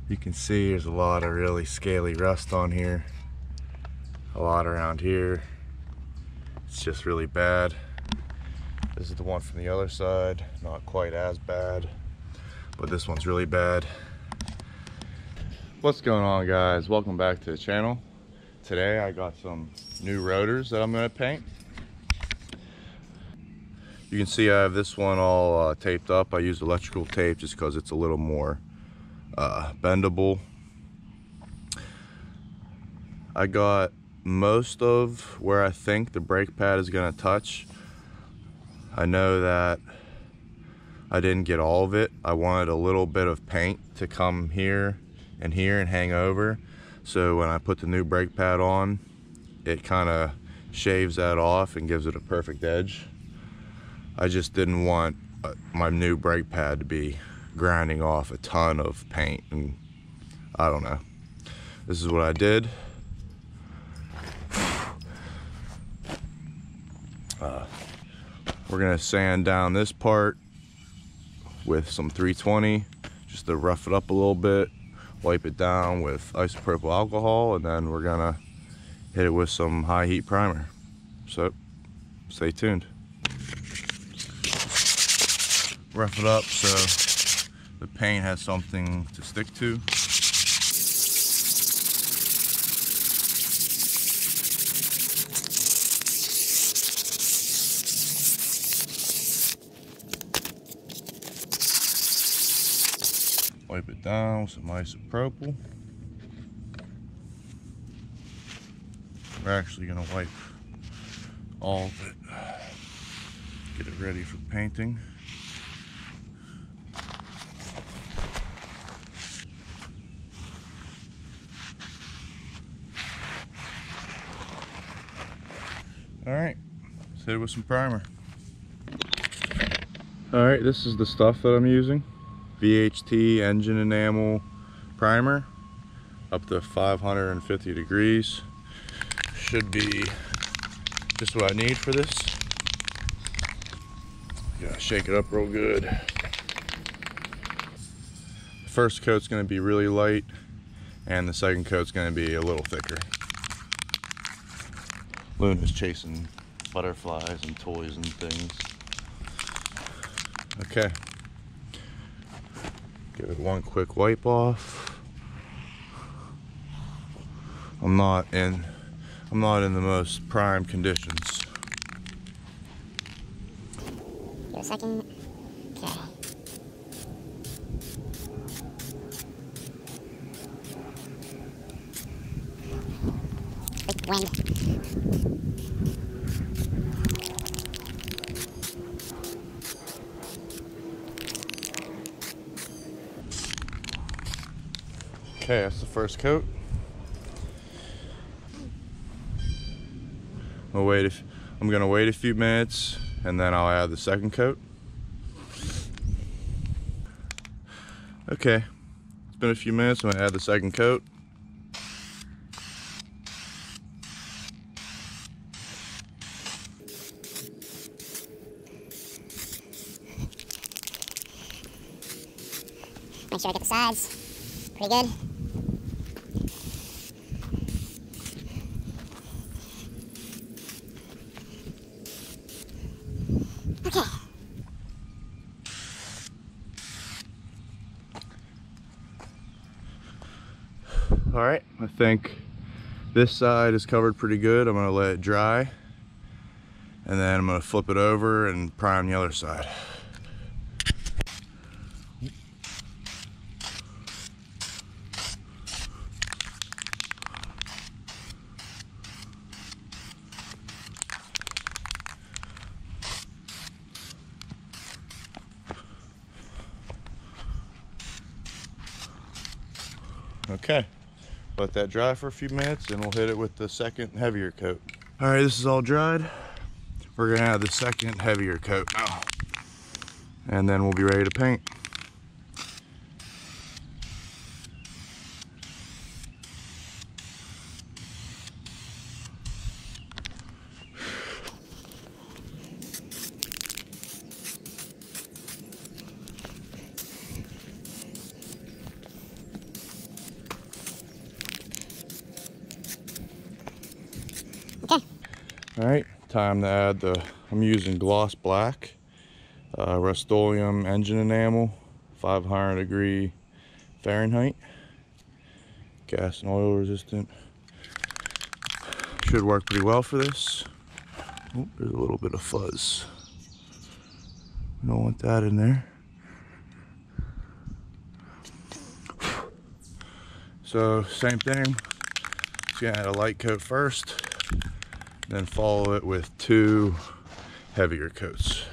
You can see there's a lot of really scaly rust on here. A lot around here. It's just really bad. This is the one from the other side. Not quite as bad, but this one's really bad. What's going on, guys? Welcome back to the channel. Today I got some new rotors that I'm going to paint. You can see I have this one all taped up. I used electrical tape just because it's a little more bendable. I got most of where I think the brake pad is going to touch. I know that I didn't get all of it. I wanted a little bit of paint to come here and hang over, so when I put the new brake pad on, it kind of shaves that off and gives it a perfect edge. I just didn't want my new brake pad to be grinding off a ton of paint, and I don't know. This is what I did. We're gonna sand down this part with some 320 just to rough it up a little bit, wipe it down with isopropyl alcohol, and then we're gonna hit it with some high heat primer. So stay tuned. Rough it up so the paint has something to stick to. Wipe it down with some isopropyl. We're actually going to wipe all of it, get it ready for painting. Alright, let's hit it with some primer. Alright, this is the stuff that I'm using. VHT engine enamel primer, up to 550 degrees. Should be just what I need for this. Gotta shake it up real good. The first coat's gonna be really light, and the second coat's gonna be a little thicker. Luna's chasing butterflies and toys and things. Okay. Give it one quick wipe off. I'm not in the most prime conditions. Give a second. Okay. Big wind. Okay, that's the first coat. I'm gonna wait a few minutes and then I'll add the second coat. Okay, it's been a few minutes. I'm gonna add the second coat. Make sure I get the sides pretty good. Okay. All right, I think this side is covered pretty good. I'm gonna let it dry, and then I'm gonna flip it over and prime the other side. Okay, let that dry for a few minutes and we'll hit it with the second heavier coat. All right, this is all dried. We're gonna add the second heavier coat now, and then we'll be ready to paint. All right, time to add I'm using gloss black, Rust-Oleum engine enamel, 500 Fahrenheit, gas and oil resistant. Should work pretty well for this. Oh, there's a little bit of fuzz. We don't want that in there. So same thing, just gonna add a light coat first, then follow it with 2 heavier coats.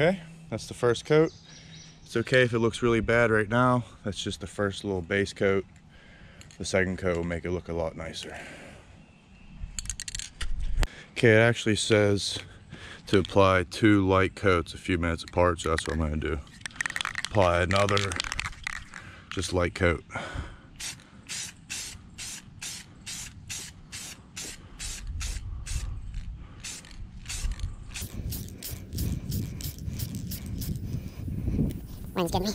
Okay, that's the first coat. It's okay if it looks really bad right now. That's just the first little base coat. The second coat will make it look a lot nicer. Okay, it actually says to apply 2 light coats a few minutes apart, so that's what I'm gonna do. Apply another just light coat. Wind's getting me.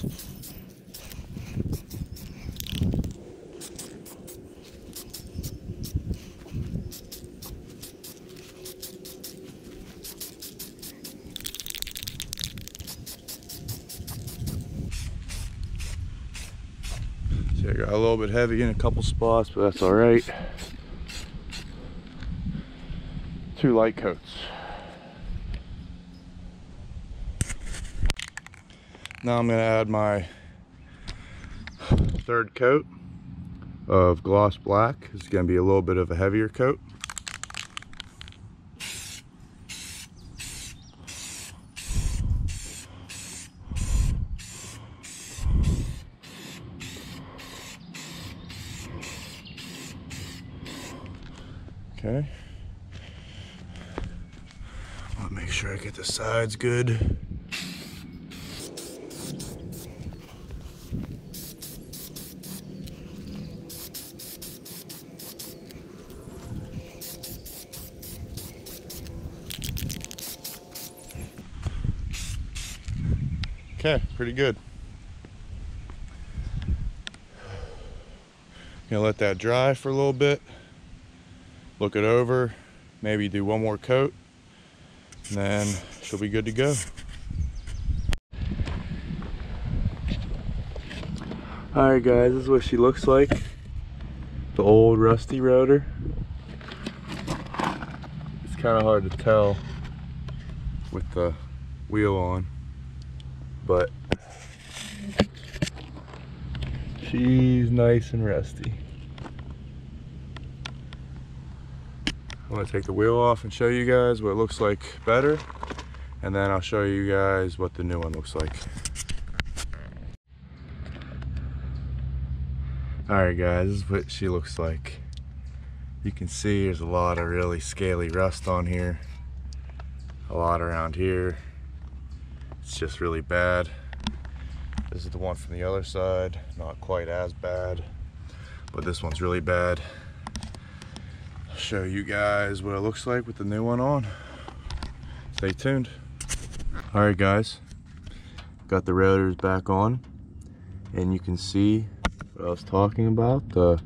See, I got a little bit heavy in a couple spots, but that's all right. 2 light coats. Now I'm going to add my 3rd coat of gloss black. It's going to be a little bit of a heavier coat. Okay. I'll make sure I get the sides good. Okay, pretty good. Gonna let that dry for a little bit. Look it over, maybe do 1 more coat, and then she'll be good to go. Alright guys, this is what she looks like. The old Rusty Rotor. It's kind of hard to tell with the wheel on, but she's nice and rusty. I'm gonna take the wheel off and show you guys what it looks like better, and then I'll show you guys what the new one looks like. Alright guys, this is what she looks like. You can see there's a lot of really scaly rust on here. A lot around here. It's just really bad. This is the one from the other side. Not quite as bad, but this one's really bad. I'll show you guys what it looks like with the new one on. Stay tuned. Alright guys, got the rotors back on, and you can see what I was talking about. The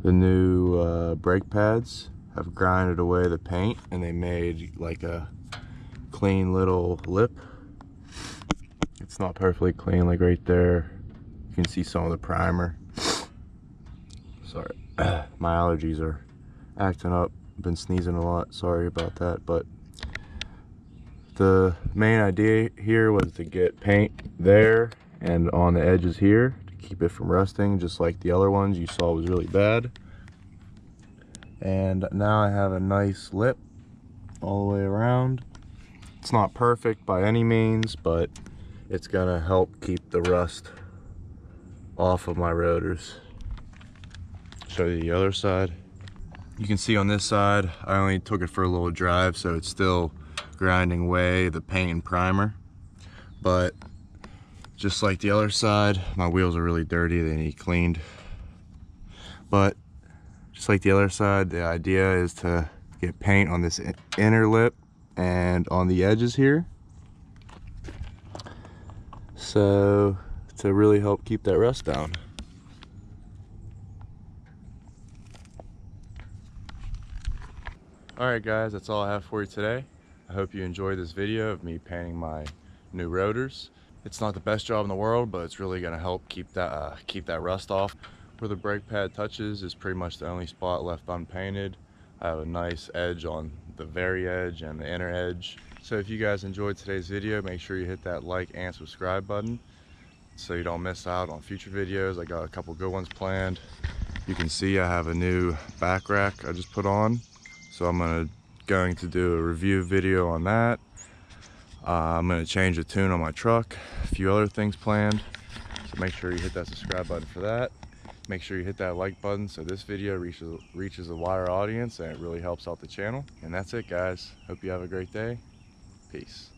new brake pads have grinded away the paint, and they made like a clean little lip. It's not perfectly clean, like right there you can see some of the primer. Sorry, my allergies are acting up. I've been sneezing a lot, sorry about that. But the main idea here was to get paint there and on the edges here to keep it from rusting, just like the other ones you saw was really bad. And now I have a nice lip all the way around. It's not perfect by any means, but it's gonna help keep the rust off of my rotors. Show you the other side. You can see on this side, I only took it for a little drive, so it's still grinding away the paint and primer. But just like the other side, my wheels are really dirty, they need cleaned. But just like the other side, the idea is to get paint on this inner lip and on the edges here, so to really help keep that rust down. Alright guys, that's all I have for you today. I hope you enjoyed this video of me painting my new rotors. It's not the best job in the world, but it's really going to help keep that rust off. Where the brake pad touches is pretty much the only spot left unpainted. I have a nice edge on the very edge and the inner edge. So if you guys enjoyed today's video, make sure you hit that like and subscribe button so you don't miss out on future videos. I got a couple good ones planned. You can see I have a new back rack I just put on, so I'm going to do a review video on that. I'm going to change the tune on my truck, a few other things planned, so make sure you hit that subscribe button for that. Make sure you hit that like button so this video reaches a wider audience, and it really helps out the channel. And that's it guys, hope you have a great day. Peace.